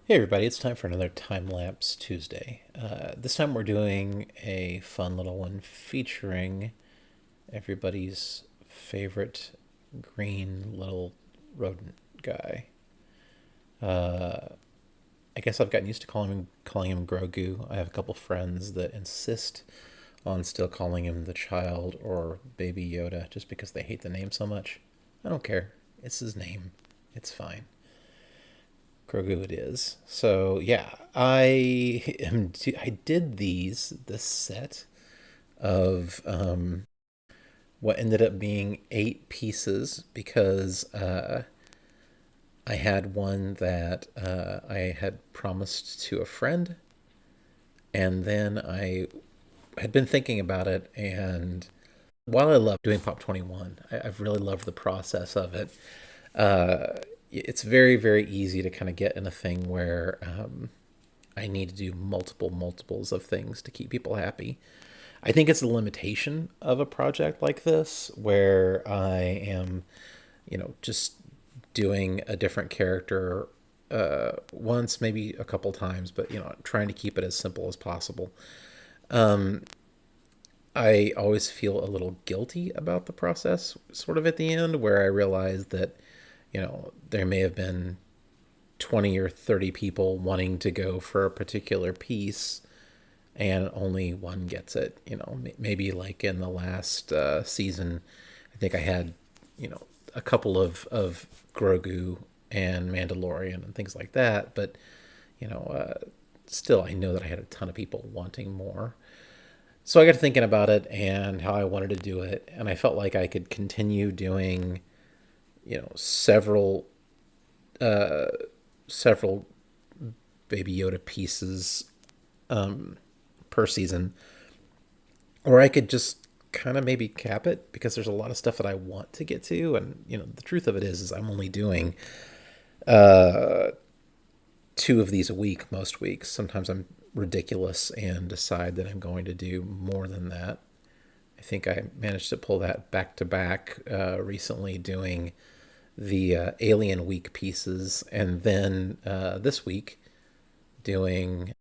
Hey everybody, it's time for another Time Lapse Tuesday. This time we're doing a fun little one featuring everybody's favorite green little rodent guy. I guess I've gotten used to calling him Grogu. I have a couple friends that insist on still calling him the child or Baby Yoda just because they hate the name so much. I don't care. It's his name. It's fine. Grogu it is. So yeah, I did this set of what ended up being 8 pieces because I had one that I had promised to a friend, and then I had been thinking about it. And while I love doing Pop 21, I've really loved the process of it. It's very, very easy to kind of get in a thing where I need to do multiples of things to keep people happy. I think it's a limitation of a project like this where I am, just doing a different character once, maybe a couple times, but trying to keep it as simple as possible. I always feel a little guilty about the process, sort of at the end, where I realize that, there may have been 20 or 30 people wanting to go for a particular piece and only one gets it. Maybe like in the last season, I think I had, a couple of Grogu and Mandalorian and things like that. But, you know, uh, still, I know that I had a ton of people wanting more. So I got thinking about it and how I wanted to do it. And I felt like I could continue doing, uh, several Baby Yoda pieces per season, or I could just kind of maybe cap it because there's a lot of stuff that I want to get to, and the truth of it is I'm only doing uh, 2 of these a week most weeks. Sometimes I'm ridiculous and decide that I'm going to do more than that. I think I managed to pull that back to back recently, doing the Alien Week pieces, and then this week doing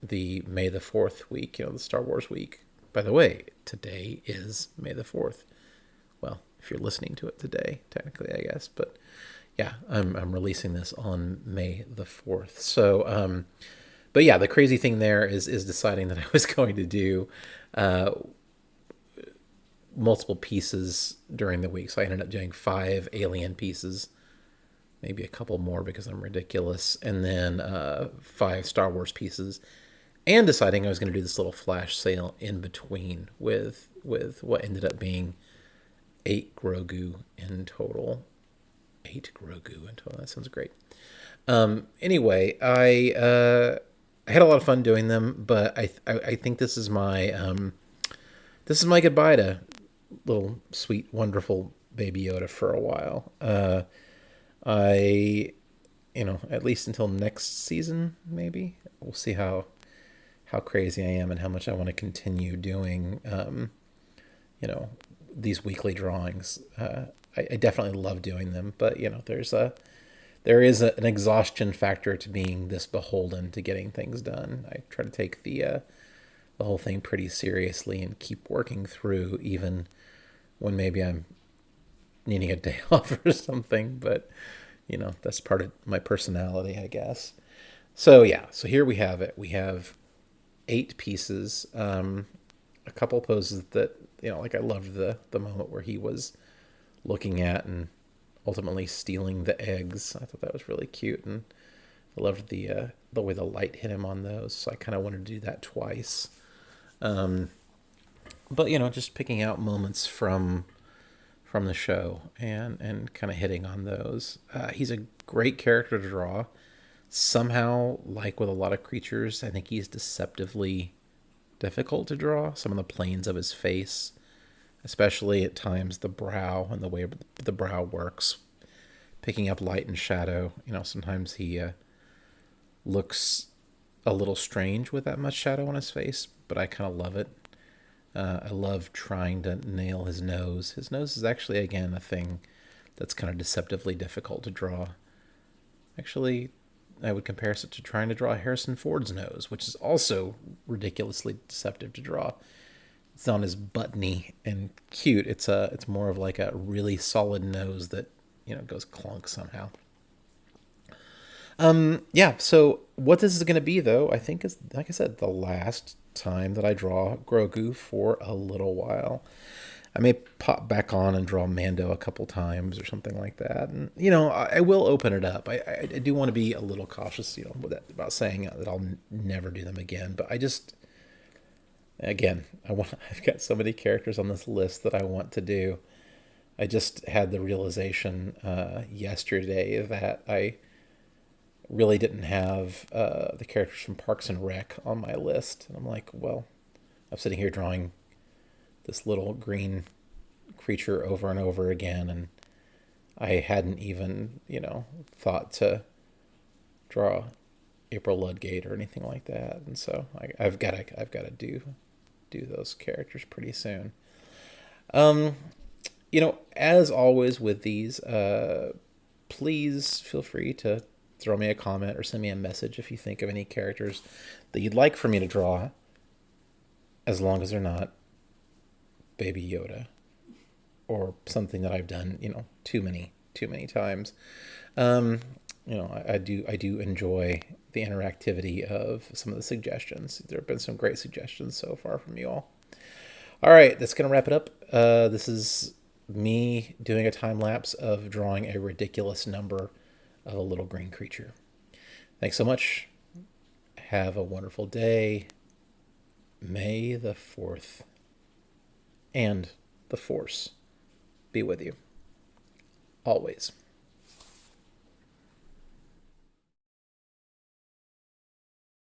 the May the 4th week, the Star Wars week. By the way, today is May the 4th. Well, if you're listening to it today, technically, I guess. But yeah, I'm releasing this on May the 4th. So, but yeah, the crazy thing there is deciding that I was going to do uh, multiple pieces during the week. So I ended up doing 5 Alien pieces, maybe a couple more because I'm ridiculous, and then 5 Star Wars pieces, and deciding I was going to do this little flash sale in between with what ended up being 8 Grogu in total. 8 Grogu in total. That sounds great. Anyway, I had a lot of fun doing them, but I think this is my goodbye to little sweet wonderful Baby Yoda for a while. I at least until next season, maybe we'll see how crazy I am and how much I want to continue doing, you know, these weekly drawings. I definitely love doing them, but there is an exhaustion factor to being this beholden to getting things done. I try to take the whole thing pretty seriously and keep working through, even when maybe I'm needing a day off or something. But that's part of my personality, I guess. So yeah, so here we have it. We have 8 pieces, a couple poses that like I loved the moment where he was looking at and ultimately stealing the eggs. I thought that was really cute, and I loved the way the light hit him on those. So I kind of wanted to do that twice. But just picking out moments from the show and kind of hitting on those. He's a great character to draw. Somehow, like with a lot of creatures, I think he's deceptively difficult to draw. Some of the planes of his face, especially at times the brow and the way the brow works, picking up light and shadow. Sometimes he looks a little strange with that much shadow on his face, but I kind of love it. I love trying to nail his nose. His nose is actually, again, a thing that's kind of deceptively difficult to draw. Actually, I would compare it to trying to draw Harrison Ford's nose, which is also ridiculously deceptive to draw. It's not as buttony and cute. It's more of like a really solid nose that goes clunk somehow. Yeah. So what this is going to be, though, I think is, like I said, the last time that I draw Grogu for a little while. I may pop back on and draw Mando a couple times or something like that, and I will open it up. I do want to be a little cautious, about saying that I'll never do them again. But I just, again, I've got so many characters on this list that I want to do. I just had the realization yesterday that I really didn't have the characters from Parks and Rec on my list, and I'm like, well, I'm sitting here drawing this little green creature over and over again, and I hadn't even thought to draw April Ludgate or anything like that, and so I've got to do those characters pretty soon. As always with these, please feel free to throw me a comment or send me a message if you think of any characters that you'd like for me to draw, as long as they're not Baby Yoda or something that I've done, too many times. Um, I do enjoy the interactivity of some of the suggestions. There have been some great suggestions so far from you all. All right, that's gonna wrap it up. This is me doing a time lapse of drawing a ridiculous number of a little green creature. Thanks so much. Have a wonderful day. May the 4th and the Force be with you always.